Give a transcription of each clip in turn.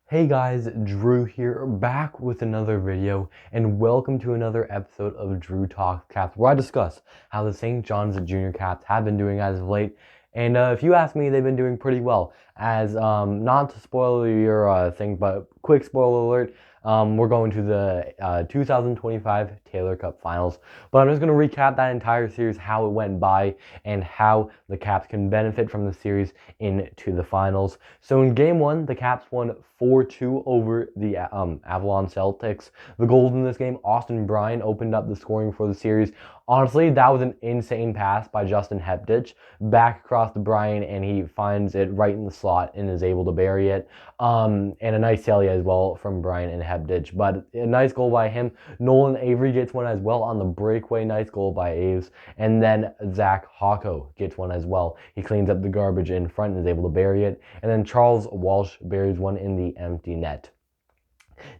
Hey guys, Drew here, back with another video, and welcome to another episode of Drew Talks Caps, where I discuss how the St. John's Junior Caps have been doing as of late. And if you ask me, they've been doing pretty well. As not to spoil your thing, but quick spoiler alert, we're going to the 2025 Taylor Cup Finals. But I'm just going to recap that entire series, how it went by, and how the Caps can benefit from the series into the finals. So in game one, the Caps won 4-2 over the Avalon Celtics. The goals in this game, Austin Bryan opened up the scoring for the series. Honestly, that was an insane pass by Justin Hepditch back across to Bryan, and he finds it right in the slot and is able to bury it. And a nice sally as well from Bryan and Hepditch. But a nice goal by him. Nolan Avery gets one as well on the breakaway. Nice goal by Aves. And then Zach Hocko gets one as well. He cleans up the garbage in front and is able to bury it. And then Charles Walsh buries one in the empty net.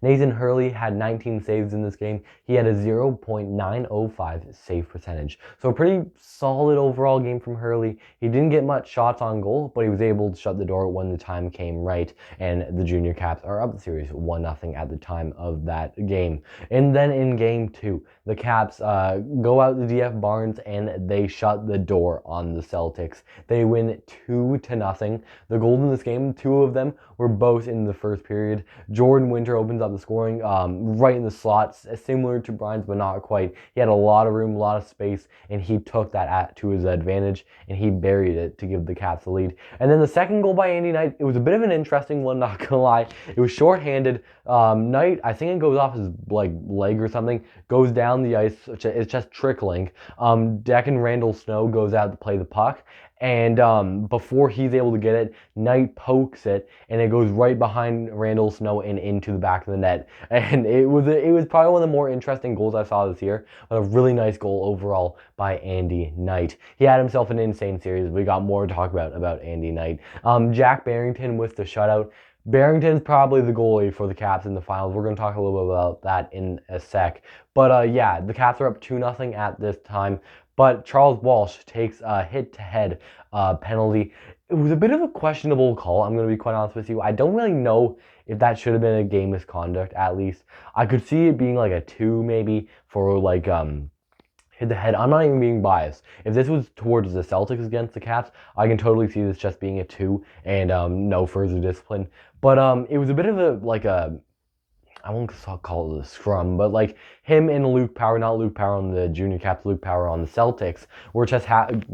Nathan Hurley had 19 saves in this game. He had a 0.905 save percentage. So a pretty solid overall game from Hurley. He didn't get much shots on goal, but he was able to shut the door when the time came right. And the Junior Caps are up the series 1-0 at the time of that game. And then in game two, the Caps go out to DF Barnes and they shut the door on the Celtics. They win 2-0. The goals in this game, two of them were both in the first period. Jordan Winter opens up the scoring right in the slots, similar to Bryan's, but not quite. He had a lot of room, a lot of space, and he took that to his advantage, and he buried it to give the Caps the lead. And then the second goal by Andy Knight, it was a bit of an interesting one, not gonna lie. It was shorthanded. Knight, I think it goes off his leg or something, goes down the ice. It's just trickling. Declan Randall Snow goes out to play the puck. And before he's able to get it, Knight pokes it, and it goes right behind Randall Snow and into the back of the net. And it was probably one of the more interesting goals I saw this year, but a really nice goal overall by Andy Knight. He had himself an insane series. We got more to talk about Andy Knight. Jack Barrington with the shutout. Barrington's probably the goalie for the Caps in the finals. We're going to talk a little bit about that in a sec. But yeah, the Caps are up 2-0 at this time. But Charles Walsh takes a hit-to-head penalty. It was a bit of a questionable call, I'm going to be quite honest with you. I don't really know if that should have been a game misconduct, at least. I could see it being like a 2 maybe for like hit-to-head. I'm not even being biased. If this was towards the Celtics against the Caps, I can totally see this just being a 2 and no further discipline. But it was a bit of a I won't call it a scrum, but like him and Luke Power, not Luke Power on the Junior Caps, Luke Power on the Celtics, were just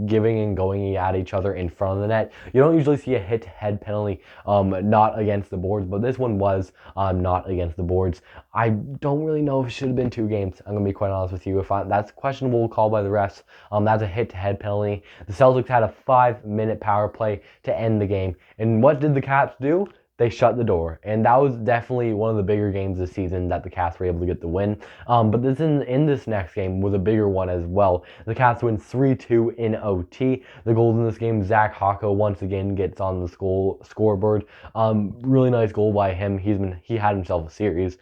giving and going at each other in front of the net. You don't usually see a hit-to-head penalty, not against the boards, but this one was not against the boards. I don't really know if it should have been 2 games. I'm gonna be quite honest with you. That's a questionable call by the refs. That's a hit-to-head penalty. The Celtics had a 5-minute power play to end the game, and what did the Caps do? They shut the door, and that was definitely one of the bigger games this season that the Caps were able to get the win. But this in this next game was a bigger one as well. The Caps win 3-2 in OT. The goals in this game, Zach Hocko once again gets on the scoreboard. Really nice goal by him. He had himself a series.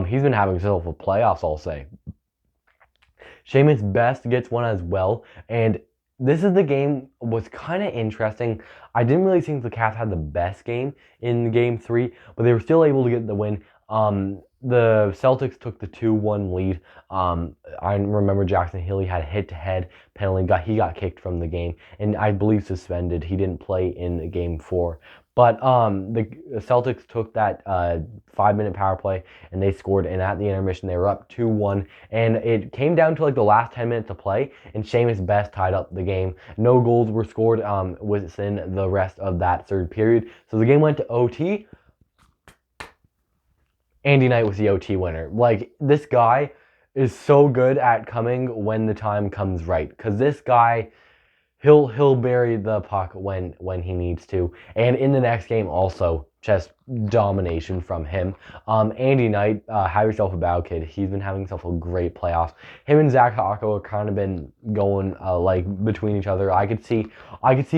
He's been having himself a playoffs, I'll say. Seamus Best gets one as well, and this is the game was kind of interesting. I didn't really think the Caps had the best game in game 3, but they were still able to get the win. The Celtics took the 2-1 lead. I remember Jackson Healy had a hit-to-head penalty. He got kicked from the game, and I believe suspended. He didn't play in game 4. But the Celtics took that 5-minute power play and they scored. And at the intermission, they were up 2-1. And it came down to like the last 10 minutes to play. And Seamus Best tied up the game. No goals were scored within the rest of that third period. So the game went to OT. Andy Knight was the OT winner. Like, this guy is so good at coming when the time comes right. Because this guy, he'll bury the puck when he needs to. And in the next game also, just domination from him. Andy Knight, have yourself a bow, kid. He's been having himself a great playoff. Him and Zach Hocko have kind of been going like between each other. I could see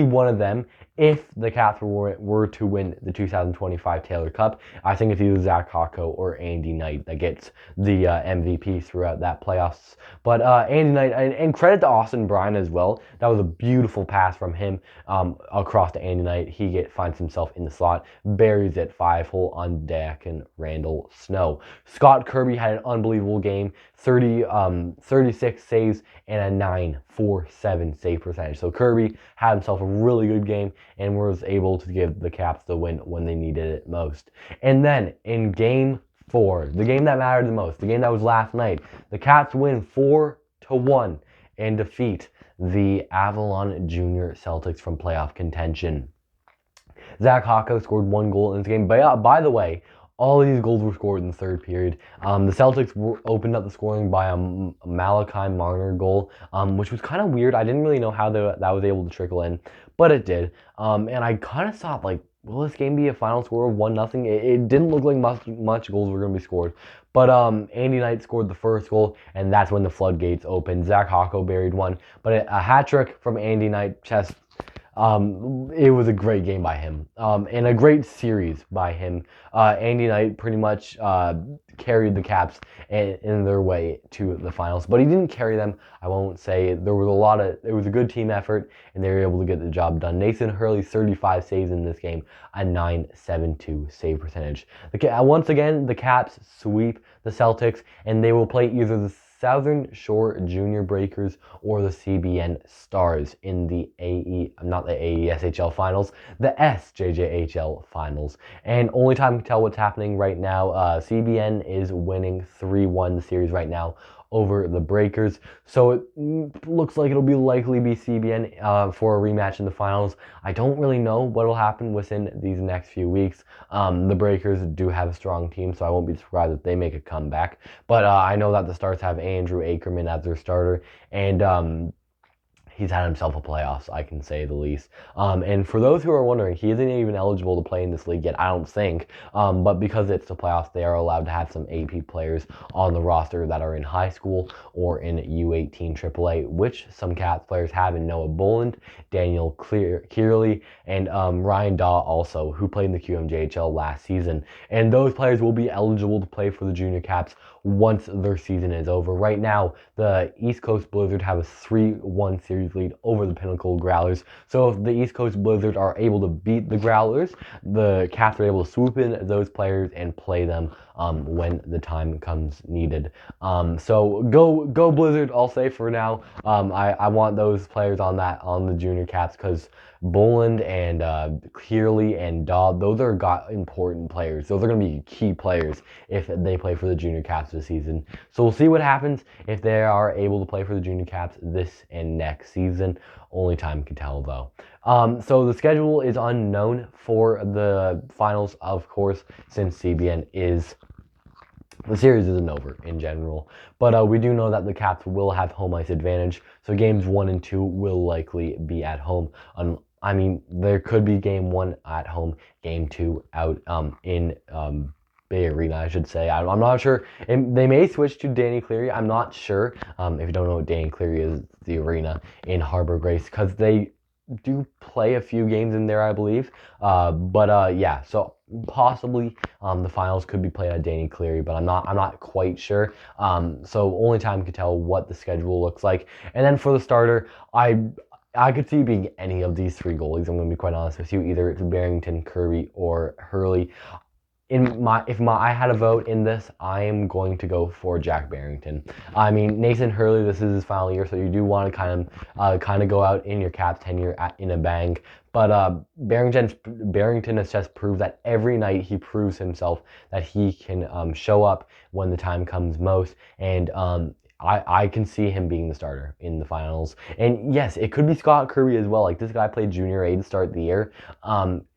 one of them if the Caps were to win the 2025 Taylor Cup. I think it's either Zach Hocko or Andy Knight that gets the MVP throughout that playoffs. But Andy Knight, and credit to Austin Bryan as well. That was a beautiful pass from him across to Andy Knight. He finds himself in the slot, buries carries it 5-hole on deck and Randall Snow. Scott Kirby had an unbelievable game, 36 saves and a 947 save percentage. So Kirby had himself a really good game and was able to give the Caps the win when they needed it most. And then in Game 4, the game that mattered the most, the game that was last night, the Caps win 4-1 and defeat the Avalon Junior Celtics from playoff contention. Zach Hocko scored 1 goal in this game. By the way, all of these goals were scored in the third period. The Celtics opened up the scoring by a Malachi Marner goal, which was kind of weird. I didn't really know how that was able to trickle in, but it did. And I kind of thought, like, will this game be a final score of 1-0? It didn't look like much goals were going to be scored. But Andy Knight scored the first goal, and that's when the floodgates opened. Zach Hocko buried one, but a hat trick from Andy Knight just... it was a great game by him, and a great series by him. Andy Knight pretty much carried the Caps in their way to the finals, but he didn't carry them. I won't say. It was a good team effort, and they were able to get the job done. Nathan Hurley, 35 saves in this game, a 972 save percentage. Once again, the Caps sweep the Celtics, and they will play either the Southern Shore Junior Breakers or the CBN Stars in the not the AESHL finals, the SJJHL finals. And only time to tell what's happening right now. CBN is winning 3-1 the series right now over the Breakers. So it looks like it'll likely be CBN for a rematch in the finals. I don't really know what will happen within these next few weeks. The Breakers do have a strong team, so I won't be surprised if they make a comeback. But I know that the Stars have Andrew Ackerman as their starter, and he's had himself a playoffs, I can say the least. And for those who are wondering, he isn't even eligible to play in this league yet, I don't think. But because it's the playoffs, they are allowed to have some AP players on the roster that are in high school or in U18 AAA, which some Cats players have in Noah Boland, Daniel Kearley, and Ryan Daw also, who played in the QMJHL last season. And those players will be eligible to play for the Junior Caps once their season is over. Right now, the East Coast Blizzard have a 3-1 series lead over the Pinnacle Growlers. So if the East Coast Blizzard are able to beat the Growlers, the Caps are able to swoop in those players and play them when the time comes needed. So go Blizzard, I'll say for now. I want those players on the Junior Caps because Boland and Clearly and Dodd, those are important players. Those are going to be key players if they play for the Junior Caps this season. So we'll see what happens if they are able to play for the Junior Caps this and next season. Only time can tell, though. So the schedule is unknown for the finals, of course, since CBN the series isn't over in general, but we do know that the Caps will have home ice advantage, so games 1 and 2 will likely be at home. I mean, there could be game 1 at home, game 2 out in Bay Arena, I should say. I'm not sure. They may switch to Danny Cleary. I'm not sure. If you don't know what Danny Cleary is, the arena in Harbor Grace, because they do play a few games in there, I believe. Yeah, so possibly the finals could be played at Danny Cleary, but I'm not quite sure. So only time can tell what the schedule looks like. And then for the starter, I could see being any of these 3 goalies. I'm going to be quite honest with you. Either it's Barrington, Kirby, or Hurley. If I had a vote in this, I am going to go for Jack Barrington. I mean, Nathan Hurley, this is his final year, so you do want to kind of go out in your Caps tenure in a bang. But Barrington has just proved that every night he proves himself that he can show up when the time comes most, and I can see him being the starter in the finals. And yes, it could be Scott Kirby as well. Like, this guy played Junior A to start the year.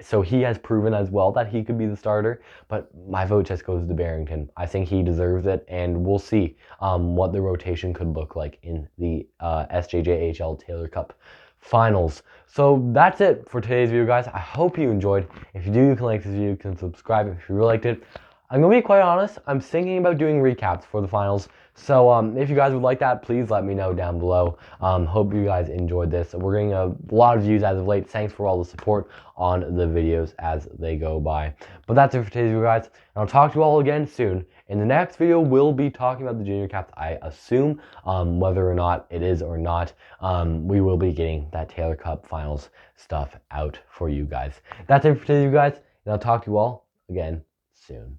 So he has proven as well that he could be the starter. But my vote just goes to Barrington. I think he deserves it. And we'll see what the rotation could look like in the SJJHL Taylor Cup finals. So that's it for today's video, guys. I hope you enjoyed. If you do, you can like this video, you can subscribe if you really liked it. I'm going to be quite honest, I'm thinking about doing recaps for the finals. So if you guys would like that, please let me know down below. Hope you guys enjoyed this. We're getting a lot of views as of late. Thanks for all the support on the videos as they go by. But that's it for today's video, guys. And I'll talk to you all again soon. In the next video, we'll be talking about the Junior Caps, I assume. Whether or not it is or not, we will be getting that Taylor Cup finals stuff out for you guys. That's it for today's video, guys. And I'll talk to you all again soon.